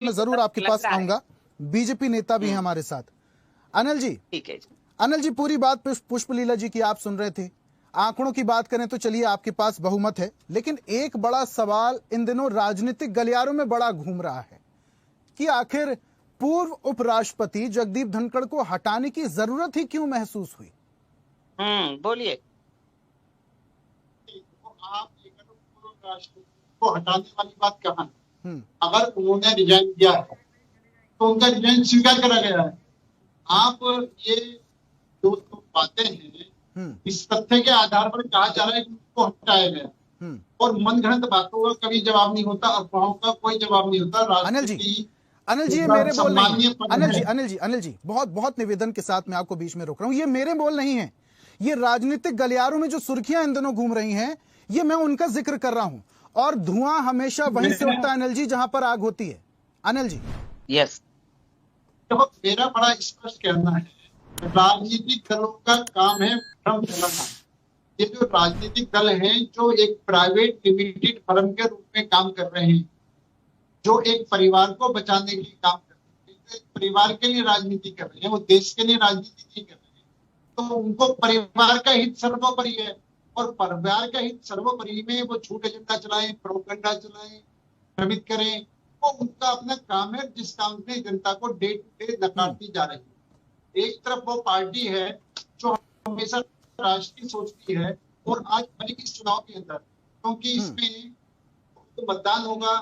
मैं जरूर आपके पास आऊंगा। बीजेपी नेता भी हैं हमारे साथ। अनिल जी, ठीक है जी। अनिल जी, पूरी बात पुष्पलीला जी की आप सुन रहे थे। आंकड़ों की बात करें तो चलिए आपके पास बहुमत है, लेकिन एक बड़ा सवाल इन दिनों राजनीतिक गलियारों में बड़ा घूम रहा है कि आखिर पूर्व उपराष्ट्रपति जगदीप धनखड़ को हटाने की जरूरत ही क्यों महसूस हुई? बोलिए। आप पूर्व राष्ट्रपति को हटाने वाली बात कहाँ है? अगर उन्होंने रिजाइन किया है तो उनका रिजाइन स्वीकार करा गया है। आप ये जो बातें हैं इस तथ्य के आधार पर कहा जा रहा है कि उसको हटाया गया और मनगढ़ंत बातों का कभी जवाब नहीं होता, अफवाहों का कोई जवाब नहीं होता। अनिल जी ये मेरे बोल नहीं है। अनिल जी बहुत बहुत निवेदन के साथ मैं आपको बीच में रोक रहा हूं। ये मेरे बोल नहीं है, ये राजनीतिक गलियारों में जो सुर्खियां इन दिनों घूम रही हैं, ये मैं उनका जिक्र कर रहा हूं। और धुआं हमेशा वहीं से उठता है अनिल जी जहां पर आग होती है। अनिल जी यस, तो मेरा बड़ा स्पष्ट कहना है, राजनीतिक दलों का काम है भ्रम फैलाना। ये जो राजनीतिक दल हैं जो एक प्राइवेट लिमिटेड फर्म के रूप में काम कर रहे हैं, जो एक परिवार को बचाने के लिए काम कर रहे हैं, एक परिवार के लिए राजनीति कर रहे हैं, वो देश के लिए राजनीति नहीं कर रहे हैं, तो उनको परिवार का हित सर्वोपरि है। और परिवार का हित सर्वोपरि में वो झूठ एजेंडा चलाएं, प्रोपेगेंडा चलाएं, भ्रमित करें, वो उनका अपना काम है, जिस काम में जनता को डे टू डे नकारती जा रही है। एक तरफ वो पार्टी है जो हमेशा राष्ट्र की सोचती है, और आज भले इस चुनाव के अंदर, क्योंकि इसमें तो मतदान होगा।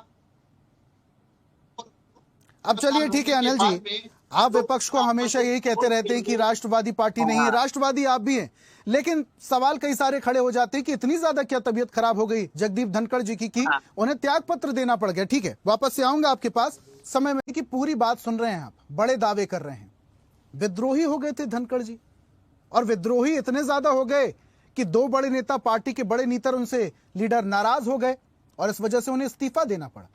अब चलिए ठीक है अनिल जी, आप विपक्ष को हमेशा यही कहते रहते हैं कि राष्ट्रवादी पार्टी नहीं है। राष्ट्रवादी आप भी हैं, लेकिन सवाल कई सारे खड़े हो जाते हैं कि इतनी ज्यादा क्या तबीयत खराब हो गई जगदीप धनखड़ जी की उन्हें त्याग पत्र देना पड़ गया। ठीक है, वापस से आऊंगा आपके पास समय में। कि पूरी बात सुन रहे हैं आप, बड़े दावे कर रहे हैं। विद्रोही हो गए थे धनखड़ जी, और विद्रोही इतने ज्यादा हो गए कि दो बड़े नेता, पार्टी के बड़े नेता, उनसे लीडर नाराज हो गए और इस वजह से उन्हें इस्तीफा देना पड़ा।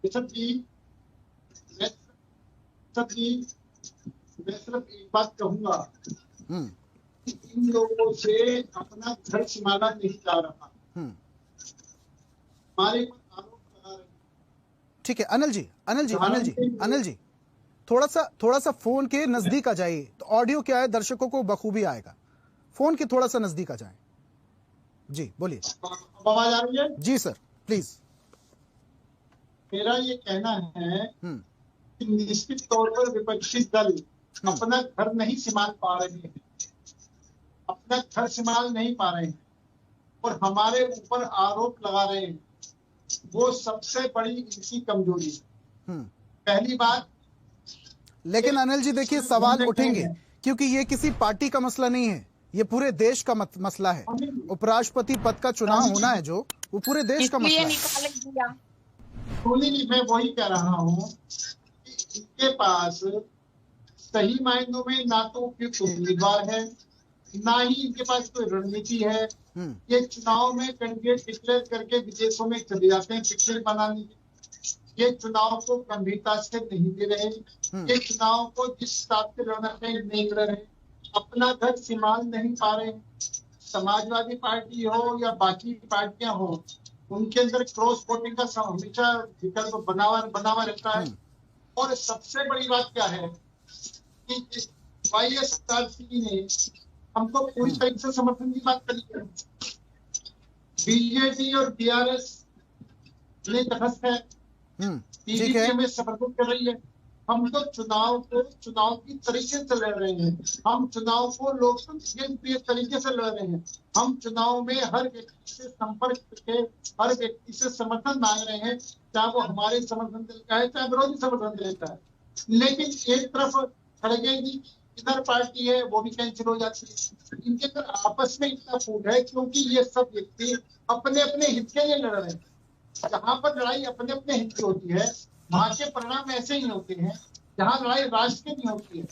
मैं सिर्फ एक बात कहूंगा, इन लोगों से अपना घर संभाला नहीं जा रहा, हमारे पर आरोप लगा रहे। ठीक है अनिल जी थोड़ा सा फोन के नजदीक आ जाइए, तो ऑडियो क्या है दर्शकों को बखूबी आएगा। फोन के थोड़ा सा नजदीक आ जाए। जी बोलिए। आवाज आ रही है? जी सर प्लीज। मेरा ये कहना है कि निश्चित तौर पर विपक्षी दल अपना घर नहीं संभाल पा रहे हैं, अपना घर संभाल नहीं पा रहे हैं, और हमारे ऊपर आरोप लगा रहे हैं। वो सबसे बड़ी इनकी कमजोरी है। पहली बात। लेकिन अनिल जी देखिए, सवाल उठेंगे क्योंकि ये किसी पार्टी का मसला नहीं है, ये पूरे देश का मसला है। उपराष्ट्रपति पद का चुनाव होना है जो, वो पूरे देश का मसला है। मैं वही कह रहा हूँ कि इनके पास सही मायनों में ना तो उपयुक्त उम्मीदवार है, ना ही इनके पास कोई रणनीति है। ये चुनाव में कैंडिडेट डिक्लेयर करके विदेशों में चले जाते हैं पिक्चर बनाने। ये चुनाव को गंभीरता से नहीं दे रहे, ये चुनाव को जिस हिसाब से लड़ना चाहिए नहीं लड़ रहे, अपना घर संभाल नहीं पा रहे। समाजवादी पार्टी हो या बाकी पार्टियां हो, उनके अंदर क्रॉस वोटिंग का हमेशा विकल्प बनावा रहता है। और सबसे बड़ी बात क्या है कि YS सरकार ने हमको पूरी तरीके से समर्थन की बात करी है। बीजेपी और BRS ने तटस्थ है, TDP में समर्थन कर रही है। हम तो चुनाव की तरीके से लड़ रहे हैं, हम चुनाव को लोकतंत्र के तरीके से लड़ रहे हैं। हम चुनाव में हर व्यक्ति से संपर्क करके हर व्यक्ति से समर्थन मांग रहे हैं, चाहे वो हमारे समर्थन देता है चाहे विरोधी समर्थन देता है। लेकिन एक तरफ खड़गे जी इधर पार्टी है वो भी कैंसिल हो जाती है। इनके अंदर आपस में इतना फूट है क्योंकि ये सब व्यक्ति अपने अपने हित के लिए लड़ रहे हैं। जहां पर लड़ाई अपने अपने हित की होती है, वहां के परिणाम ऐसे ही होते हैं। जहाँ लड़ाई राष्ट्र की नहीं होती है,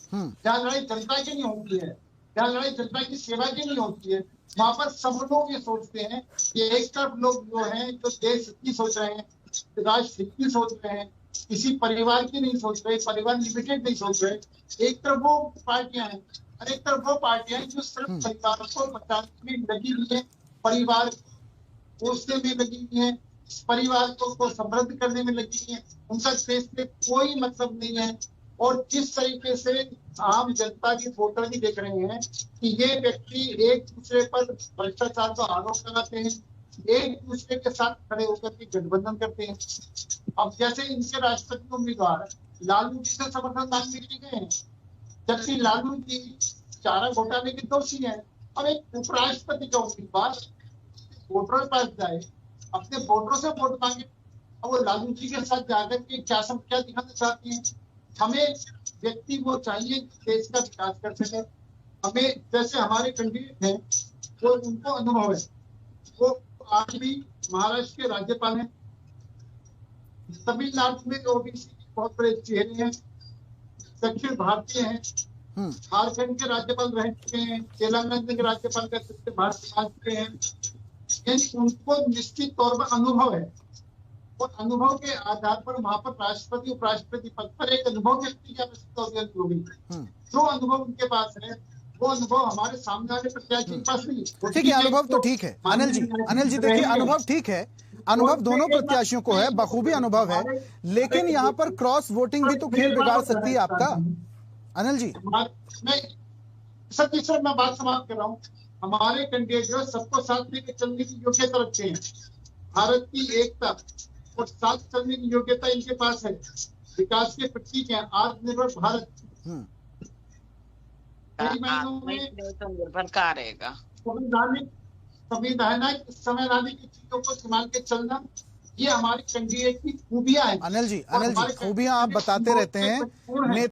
जहाँ लड़ाई जनता की नहीं होती है, जहाँ लड़ाई जनता की सेवा की नहीं होती है, वहां पर सब लोग ये सोचते हैं कि एक तरफ लोग जो हैं जो देश हित की सोच रहे हैं, राष्ट्र हित की सोच रहे हैं, किसी परिवार की नहीं सोच रहे, परिवार लिमिटेड नहीं सोच रहे। एक तरफ वो पार्टियां हैं और एक तरफ वो पार्टियां हैं जो सिर्फ परिवार को बचाने में लगी हुई है, परिवार पोसने में लगी हुई है, इस परिवार को समृद्ध करने में लगी हुई है। उनका देश में कोई मतलब नहीं है। और जिस तरीके से आम जनता की वोटर भी देख रहे हैं कि ये व्यक्ति एक दूसरे पर भ्रष्टाचार का आरोप लगाते हैं, एक दूसरे के साथ खड़े होकर के गठबंधन करते हैं। अब जैसे इनके राष्ट्रपति उम्मीदवार लालू जी से समर्थन मांगने के लिए गए हैं, जबकि लालू जी चारा घोटाले के दोषी हैं। और एक उपराष्ट्रपति का उम्मीदवार वोटरों के पास जाए, अपने वोटरों से वोट मांगे, और वो लालू जी के साथ जाकर के क्या दिखाना चाहते हैं। हमें व्यक्ति वो चाहिए देश का विकास कर सके। हमें जैसे हमारे कैंडिडेट हैं वो उनको अनुभव है, वो आज भी महाराष्ट्र के राज्यपाल हैं, तमिलनाडु में ओबीसी के बहुत बड़े चेहरे हैं, दक्षिण भारतीय हैं, झारखंड के राज्यपाल रह चुके हैं, तेलंगाना के राज्यपाल रह चुके हैं, भारत आ चुके हैं। उनको निश्चित तौर पर अनुभव है और अनुभव के आधार पर वहां पर राष्ट्रपति उपराष्ट्रपति पद पर एक अनुभव व्यक्ति की आवश्यकता होगी। जो अनुभव उनके पास है वो अनुभव हमारे सामने वाले प्रत्याशी के पास नहीं। ठीक है, अनुभव तो ठीक है अनिल जी देखिए, अनुभव ठीक है, अनुभव दोनों प्रत्याशियों को है, बखूबी अनुभव है, लेकिन यहाँ पर क्रॉस वोटिंग भी तो खेल बिगाड़ सकती है आपका अनिल जी। सर मैं बात समाप्त कर रहा हूँ। हमारे कैंडिडेट जो सबको साथ लेकर चलने की योग्यता रखते हैं, भारत की एकता और साथ चलने की योग्यता इनके पास है, विकास के प्रतीक है, आत्मनिर्भर भारत। निर्भर करेगा संवैधानिक चीजों को संभाल के चलना, ये हमारी कैंडिडेट की खूबियां हैं। अनिल जी खूबियां आप बताते रहते हैं।